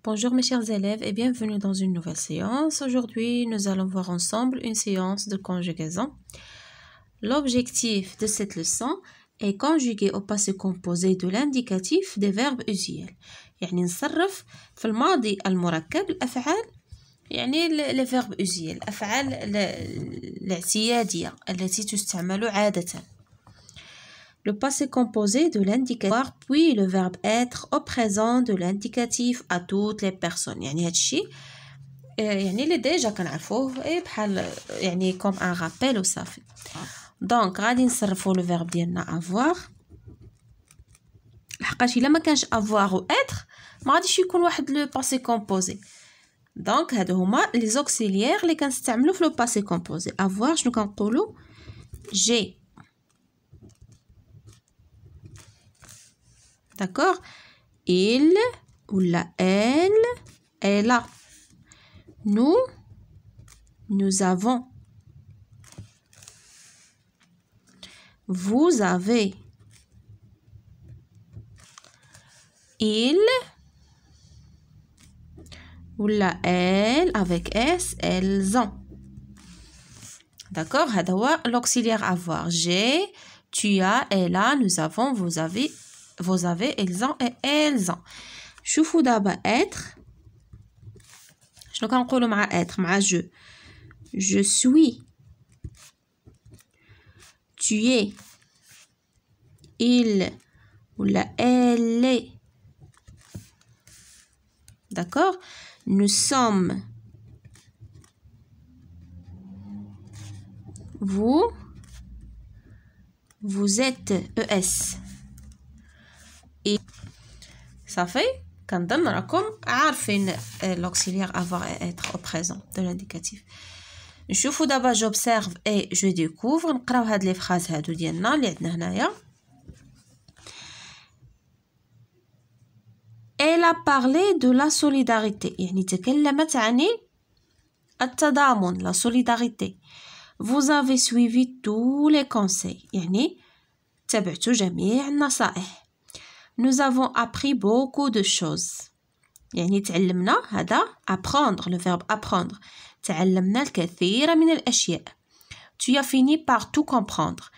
Bonjour mes chers élèves et bienvenue dans une nouvelle séance. Aujourd'hui, nous allons voir ensemble une séance de conjugaison. L'objectif de cette leçon est conjuguer au passé composé de l'indicatif des verbes usuels. يعني نصرف في الماضي المركب الأفعال يعني les verbes usuels الأفعال الاعتيادية التي تستعمل عادة. Le passé composé de l'indicatif puis le verbe être au présent de l'indicatif à toutes les personnes. يعني هادشي يعني اللي ديجا كنعرفوه بحال يعني comme un rappel وصافي. دونك غادي نصرفوا لو فيرب ديالنا avoir لحقاش الا ما كانش avoir و être ما غاديش يكون واحد لو passé composé. دونك هادو هما لي زوكسيليير اللي كنستعملوا في لو passé composé. avoir شنو كنقولوا j'ai. D'accord? Il ou la elle est là. Nous avons. Vous avez. Il ou la elle avec S, elles ont. D'accord? هذا هو l'auxiliaire avoir. J'ai, tu as, elle a, nous avons, vous avez. Vous avez, ils ont et elles ont. شوفوا دابا être. شنو كنقولوا مع être مع je suis. Tu es. Il ou la elle est. D'accord? Nous sommes. Vous êtes ES. Et ça fait كنظن راكم عارفين l'auxiliaire avoir et être au présent de l'indicatif. نشوفوا دابا j'observe et je découvre. نقراو هاد لي فراز هادو ديالنا اللي عندنا هنايا. Elle a parlé de la solidarité يعني تكلمت عن التضامن la solidarité. Vous avez suivi tous les conseils يعني تبعتوا جميع النصائح. Nous avons appris beaucoup de choses. يعني تعلمنا هذا apprendre le verbe apprendre. تعلمنا الكثير من الأشياء. Tu as fini par tout comprendre.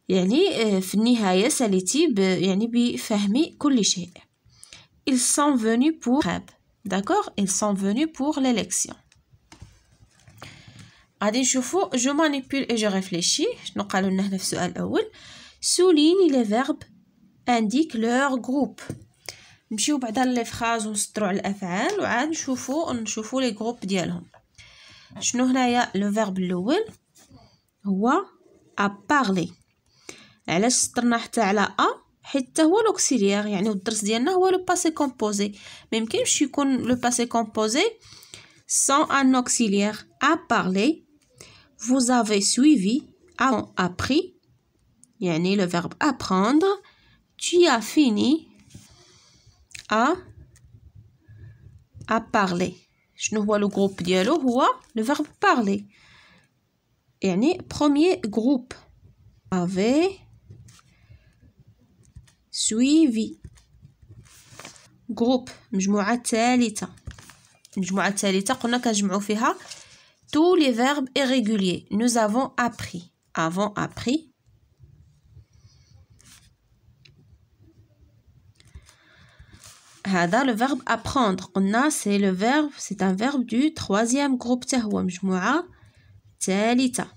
يعني في النهاية ساليتي يعني بفهم كل شيء. Ils sont venus pour d'accord? Ils sont venus pour l'élection. غادي نشوفوا je manipule et je réfléchis. شنو قالوا لنا هنا في السؤال الأول؟ souligne les verbes indique leur groupe. نمشيو بعدا لي فراز ونسطروا على الافعال وعاد نشوفوا لي جروب ديالهم. شنو هنايا لو فيرب الاول هو a parler. علاش سطرنا حتى على ا؟ حيت هو لوكسيليير يعني الدرس ديالنا هو لو باسي كومبوزي. ما يمكنش يكون لو باسي كومبوزي sans un auxiliaire. a parler. Vous avez suivi. a appris يعني le verbe apprendre. Tu as fini à parler. شنو هو لو جروب ديالو؟ هو le verbe parler. يعني premier groupe. avait suivi. groupe مجموعة ثالثة. المجموعة الثالثة قلنا كنجمعوا فيها tous les verbes irréguliers. Nous avons appris. avons appris. هذا le verbe apprendre قلنا c'est un verbe du troisième groupe حتى هو مجموعة ثالثة.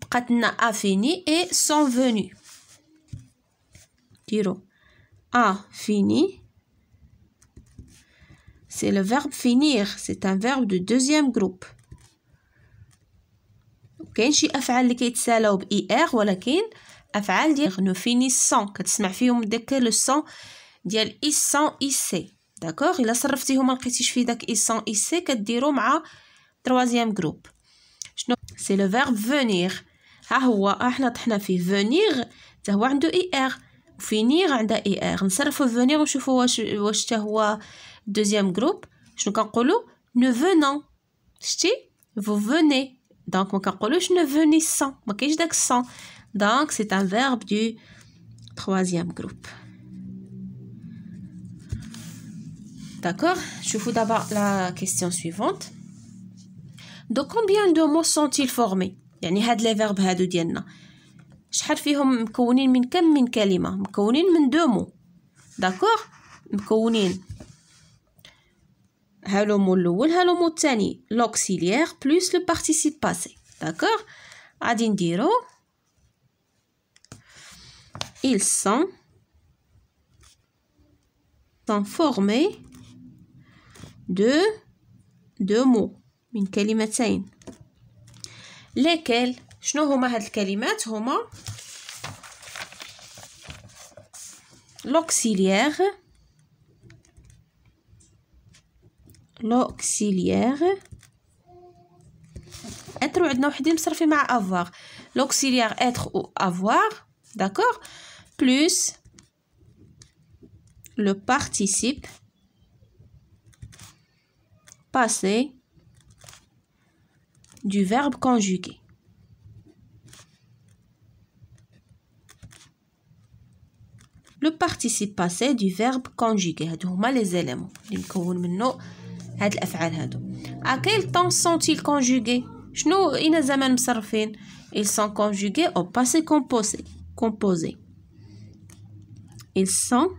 بقات لنا a fini et sont venus. ديروا a fini. C'est le verbe finir. C'est un verbe du deuxième groupe. كاين شي أفعال اللي كيتسالاو ب er ولكن افعال ديال نو فينيسون كتسمع فيهم داك لو سون ديال إيسون إيسي. داكوغ الا صرفتيهم ما لقيتيش في داك إيسون إيسي كديرو مع تروازيام جروب. شنو سي لو فيرب فونير. ها هو احنا طحنا فيه فونير حتى هو عنده اي ار وفينير عنده اي ار. نصرفوا فونير ونشوفوا واش حتى هو دوزيام جروب. شنو كنقولوا نو فونون. شتي فو فوني دونك ما كنقولوش نو فونيسون ما كاينش داك السون. Donc, c'est un verbe du troisième groupe. D'accord. شوفوا d'abord la question suivante. De combien de mots sont-ils formés؟ يعني هاد لي فيرب هادو ديالنا شحال فيهم مكونين من كم من كلمة؟ مكونين من دو مو. داكوغ. مكونين ها لو مو الاول ها لو مو الثاني لوكسيليير بلس لو بارتيسيب باسي. داكوغ. غادي نديرو ils sont formés de deux mots من كلمتين. lesquels شنو هما هاد الكلمات؟ هما l'auxiliaire être وعندنا وحدين مصرفين مع avoir. l'auxiliaire être ou avoir. d'accord. plus le participe passé du verbe conjugué. Le participe passé du verbe conjugué. هادو هما les éléments اللي مكون منه هاد الأفعال هادو. À quel temps sont-ils conjugués؟ شنو أين زمان مصرفين؟ Ils sont conjugués au passé composé. Ils sont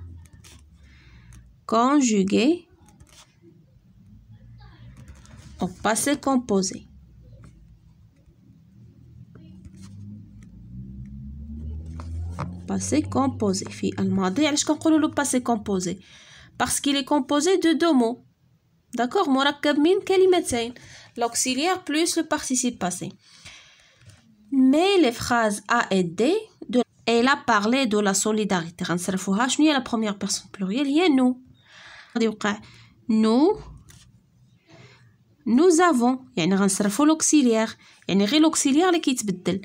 conjugués au passé composé. passé composé. في الماضي علاش كنقولوا له passé composé؟ parce qu'il est composé de deux mots. d'accord. مركب من كلمتين l'auxiliaire plus le participe passé. mais les phrases A et D de elle a parlé de la solidarité غنصرفوها شنو هي la première personne plurielle هي nous. غادي يوقع nous avons يعني غنصرفو l'auxiliaire يعني غير l'auxiliaire اللي كيتبدل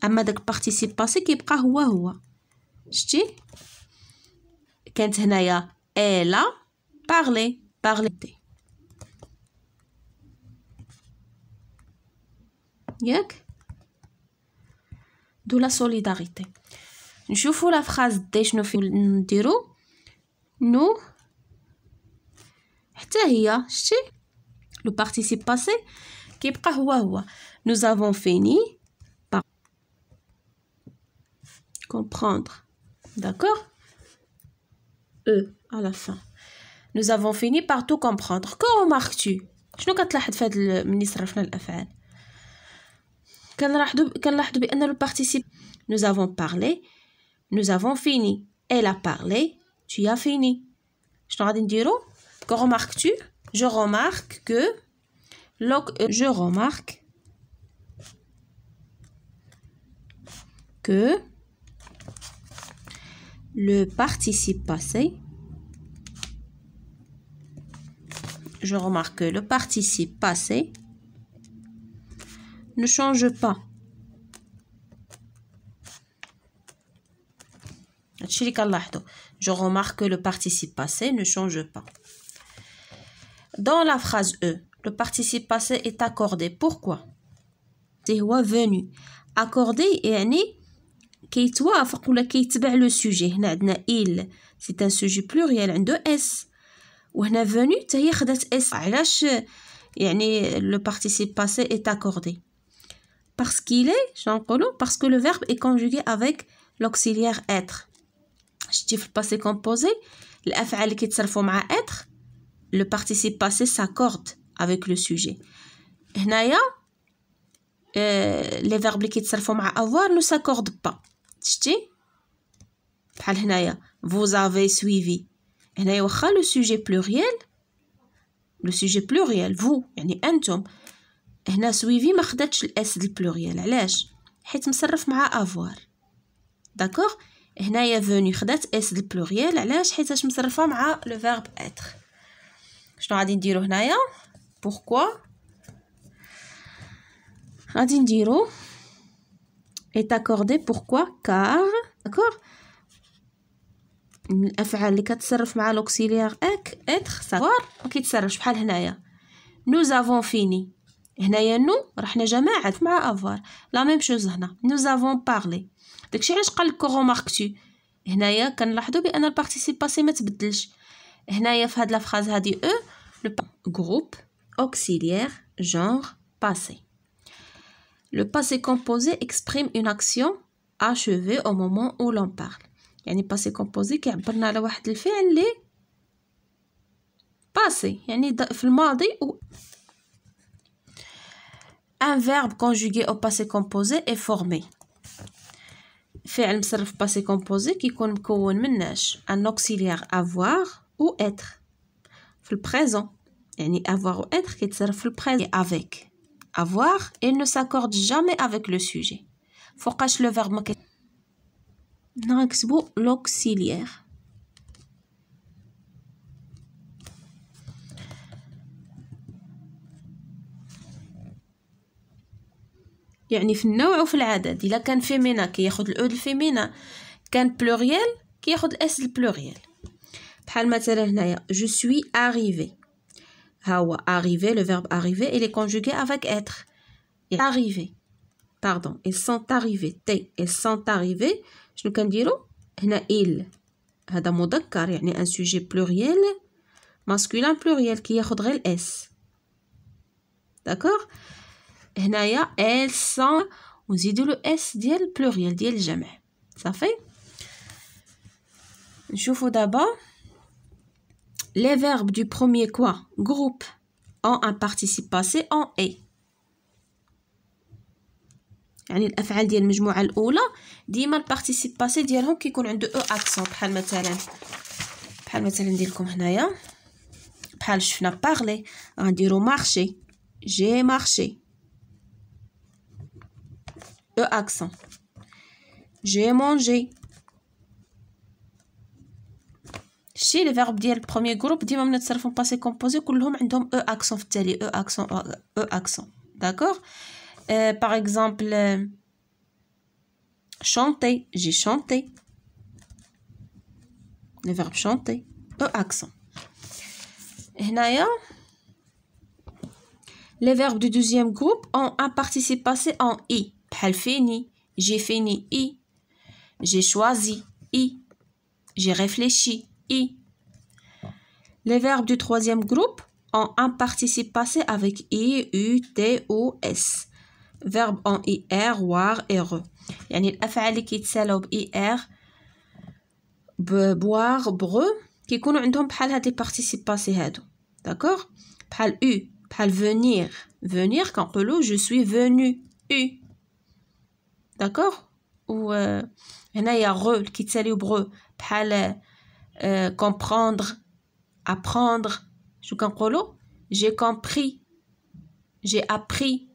اما داك participe passé كيبقى هو. شتي كانت هنايا elle a parlé ياك de la solidarité. نشوفوا لا فراز دي شنو في نديرو نو حتى هي شتي لو participe passé كيبقى هو. nous avons fini par comprendre. d'accord. à la fin nous avons fini par tout comprendre. que remarques-tu؟ شنو كتلاحظ في هاد ملي صرفنا الافعال؟ كنلاحظوا بان لو participe nous avons parlé nous avons fini. elle a parlé tu as fini. شنو غادي نديرو؟ que remarques-tu؟ je remarque que le participe passé ne change pas. هادشي اللي كنلاحظوا. je remarque que le participe passé ne change pas. dans la phrase E le participe passé est accordé. pourquoi؟ هو venu. accordé يعني كيتوافق ولا كيتبع لو سوجي. هنا عندنا il c'est un sujet pluriel عنده s وهنا venu حتى هي خدات s. علاش يعني le participe passé est accordé؟ parce qu'il est شنو نقولوا parce que le verbe est conjugué avec l'auxiliaire être. شتي في الباسي كومبوزي الافعال اللي كيتصرفوا مع être le participe passé s'accorde avec le sujet. هنايا les verbes اللي كيتصرفوا مع avoir ne s'accordent pas. شتي بحال هنايا vous avez suivi. هنايا واخا لو سوجي بلوريال vous يعني انتم. هنا suivi ما خداتش الاس ديال البلوريال. علاش؟ حيت مصرف مع avoir. داكوغ. هنايا venu خدات اس ديال البلوريال. علاش؟ حيتاش مصرفه مع لو فيرب être. شنو غادي نديرو هنايا؟ pourquoi غادي نديرو est accordé. pourquoi car d'accord الافعال اللي كتصرف مع لوكسيليير être savoir ما كيتصرفش. بحال هنايا nous avons fini. هنايا نو راه حنا جماعه مع avoir. لا ميم شوز هنا nous avons parlé. داكشي علاش قال لك remarques-tu. هنايا كنلاحظوا بان البارتيسيب باسي ما تبدلش. هنايا في هاد لا فراز هادي او le groupe auxiliaire genre passé. Le passé composé exprime une action achevée au moment où l'on parle. يعني passé composé كيعبرنا على واحد الفعل اللي passé يعني في الماضي. Un verbe conjugué au passé composé est formé. فعل مصرف passé composé كيكون مكون من ناش un auxiliaire avoir ou être. في البريزون يعني avoir ou être كيتصرف في البريزون avec. Avoir il ne s'accorde jamais avec le sujet. فوقاش لو فيرب ما نكتبو l'auxiliaire. يعني في النوع وفي العدد. الا كان فيمينا كياخد الاو الفيمينا، كان بلوريال كياخد الاس البلوريال. بحال مثلا هنايا je suis arrivé. ها هو arrivé le verbe arriver il est conjugué avec être. arrivé pardon ils sont arrivés تي ils sont arrivés. شنو كنديرو هنا il هذا مذكر يعني un sujet pluriel masculin pluriel كياخد غير الاس. داكوغ. هنايا elles sont ونزيدو لو اس ديال pluriel ديال الجمع. صافي. نشوفو دابا les verbes du premier quoi groupe ont un participe passé en est. يعني الافعال ديال المجموعه الاولى ديما البارتيسيب باسي ديالهم كيكون عنده او اكسون. بحال مثلا ندير لكم هنايا بحال شفنا بارلي غنديرو مارشي جي مارشي او اكسون. جي مونجي. شتي لي فيرب ديال البروميير جروب ديما ملي تصرفوا باسي كومبوزي كلهم عندهم او اكسون في التالي. او اكسون داكوغ. par exemple chanter j'ai chanté le verbe chanter au accent. هنايا les verbes du deuxième groupe ont un participe passé en i. بحال fini j'ai fini i j'ai choisi i j'ai réfléchi i. Les verbes du troisième groupe ont un participe passé avec i u t ou s. verbe en ir war re. يعني الافعال اللي كيتسالاو ب ir boire breu كيكونوا عندهم بحال هاد لي بارتيسيب باسي هادو. داكوغ. بحال u بحال venir كنقولوا je suis venu u. داكوغ. و هنايا غو كيتساليو برو بحال comprendre apprendre شو كنقولوا j'ai compris j'ai appris.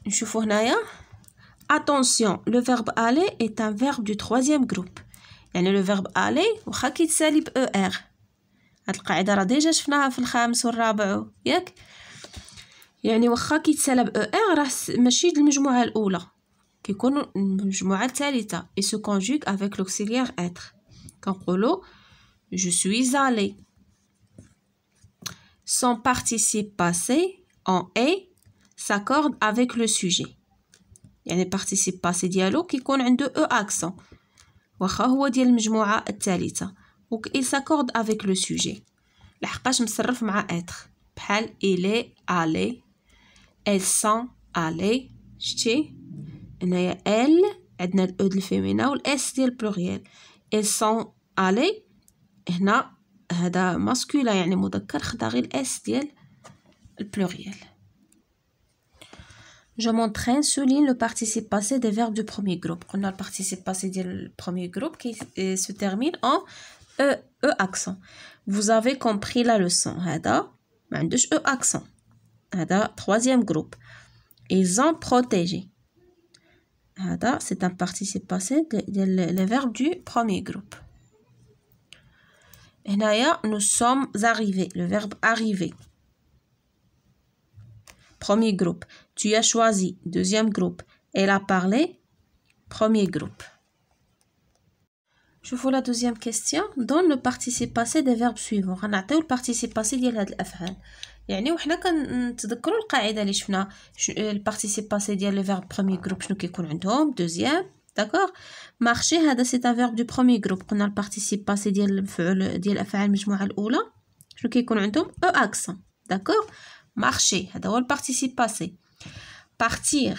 نشوفوا هنايا attention le verbe aller est un verbe du troisième groupe. يعني le verbe aller واخا كيتسالي ب er. هاد القاعده راه ديجا شفناها في الخامس والرابع ياك. يعني واخا كيتسالى ب er راه ماشي المجموعه الاولى كيكون المجموعه الثالثه et se conjugue avec l'auxiliaire être. كنقولوا je suis allé. Son participe passé en est s'accorde avec le sujet. يعني participe passé ديالو كيكون عنده او اكسون واخا هو ديال المجموعه الثالثه و il s'accorde avec le sujet لحقاش مصرف مع être. بحال il est allé elles sont allées. شتي هنايا elles عندنا الاو ديال الفيمينا والاس ديال البلوريال. elles sont allées هنا هذا ماسكولا يعني مذكر خدا غير الاس ديال البلوريال. Je m'entraîne souligne le participe passé des verbes du premier groupe. قلنا le participe passé ديال premier groupe qui se termine en e accent. Vous avez compris la leçon. هذا ما عندوش e accent. هذا troisième groupe. Ils ont protégé. هذا c'est un participe passé des verbes du premier groupe. هنايا nous sommes arrivés le verbe arriver. Premier groupe. Tu as choisi. Deuxième groupe. Elle a parlé. Premier groupe. Je vous la deuxième question. Donne le participe passé des verbes suivants. غنعطيو الparticipe passé ديال هاد الافعال. يعني وحنا كنتذكروا القاعده اللي شفنا الparticipe passé ديال le verbe premier groupe شنو كيكون عندهم. Deuxième d'accord. marcher هذا c'est un verbe du premier groupe. قلنا البارتيسيب باسي ديال الفعل ديال افعال المجموعه الاولى شنو كيكون عندهم او اكسون d'accord. marcher هذا هو البارتيسيب باسي. partir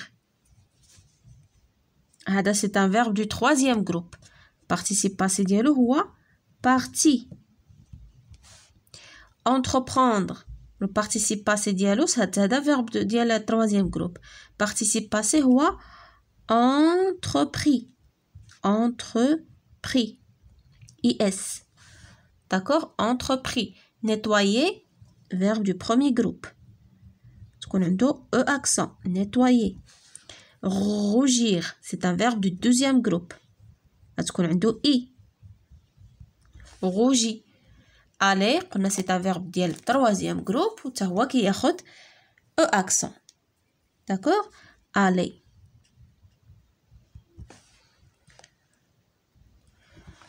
هذا c'est un verbe du troisième groupe. participe passé ديالو هو parti. entreprendre le participe passé ديالو هذا verbe ديال troisième groupe. participe passé هو entrepris. entrepris is d'accord. entrepris. nettoyer verbe du premier groupe تكون عنده e accent nettoyer. rougir c'est un verbe du deuxième groupe غتكون عنده i rougi. aller قلنا c'est un verbe ديال troisième groupe و حتى هو كياخد e accent d'accord. aller.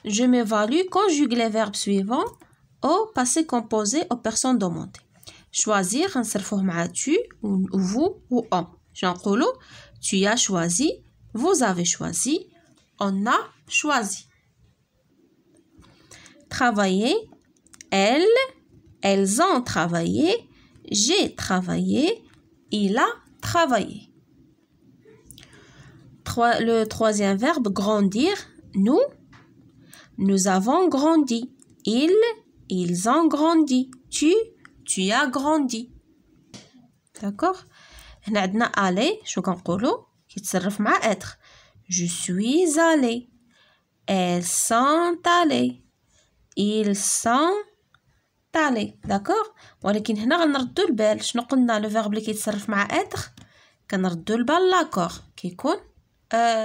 je m'évalue conjugue les verbes suivants au passé composé aux personnes demandées. choisir غنصرفوه مع tu ou vous ou on. j'نقولو tu as choisi, vous avez choisi, on a choisi. travailler elles ont travaillé, j'ai travaillé, il a travaillé. Le troisième verbe grandir nous avons grandi, ils ont grandi, tu as grandi d'accord. هنا عندنا aller شو كنقولوا كيتصرف مع être. je suis allé, elles sont allées, ils sont allés d'accord. ولكن هنا غنردوا البال شنو قلنا لو فيرب اللي كيتصرف مع être كنردوا البال لاكور كيكون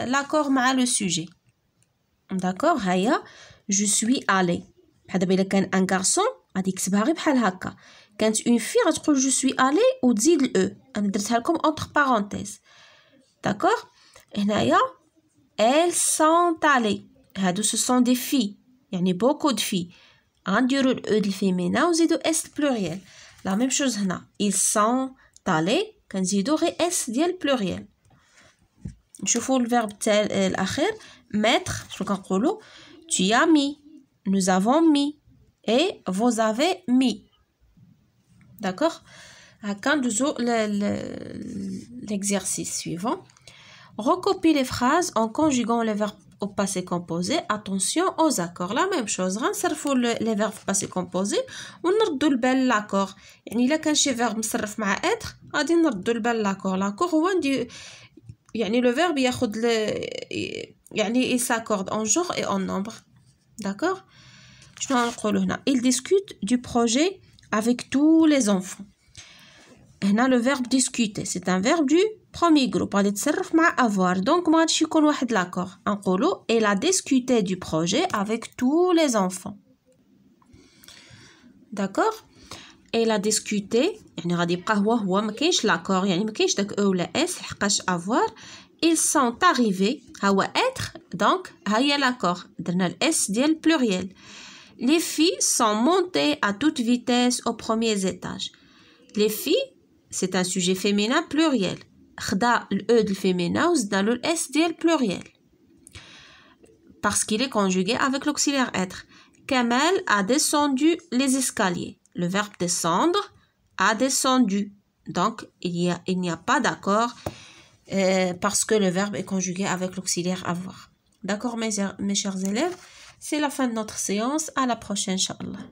لاكور مع لو سوجي d'accord. هيا je suis allé بحال دابا الا كان ان غارسون غادي يكتبها غير بحال هكا. كانت اون في غتقول جو سوي الي وتزيد الاو. انا درتها لكم اونتر بارونتيز داكوغ. هنايا elles sont allées هادو سو سون دي في يعني بوكو دو في غنديرو الاو ديال الفيمينا وزيدو اس بلوريال. لا ميم شوز هنا ils sont allés كنزيدو غير اس ديال بلوريال. نشوفو الفيرب تاع الاخير mettre شنو كنقولو tu as mis, nous avons mis et vous avez mis d'accord. هكا ندوزو l'exercice suivant. recopie les phrases en conjuguant les verbes au passé composé. attention aux accords. la même chose غنصرفو les verbes passé composé ونردو البال لاكور. يعني الا كان شي verbe مصرف مع être غادي نردو البال لاكور. لاكور هو يعني le verbe ياخد يعني il s'accorde en genre et en nombre d'accord. شنو غنقولو هنا il discute du projet avec tous les enfants. هنا le verbe discuter c'est un verbe du premier groupe غادي يتصرف مع avoir donc ما غاديش يكون واحد لاكور. نقولو il a discuté du projet avec tous les enfants d'accord. il a discuté يعني غادي يبقى هو ما كاينش لاكور يعني ما كاينش داك او ولا اس لحقاش avoir. ils sont arrivés هو être donc ها هي لاكور درنا الاس ديال pluriel. les filles sont montées à toute vitesse aux premiers étages. les filles c'est un sujet féminin pluriel خدا الاو ديال féminin وزدنا له الاس ديال pluriel parce qu'il est conjugué avec l'auxiliaire être. Kamel a descendu les escaliers. le verbe descendre a descendu donc il n'y a pas d'accord parce que le verbe est conjugué avec l'auxiliaire avoir d'accord. mes chers élèves, c'est la fin de notre séance. À la prochaine, Inch'Allah.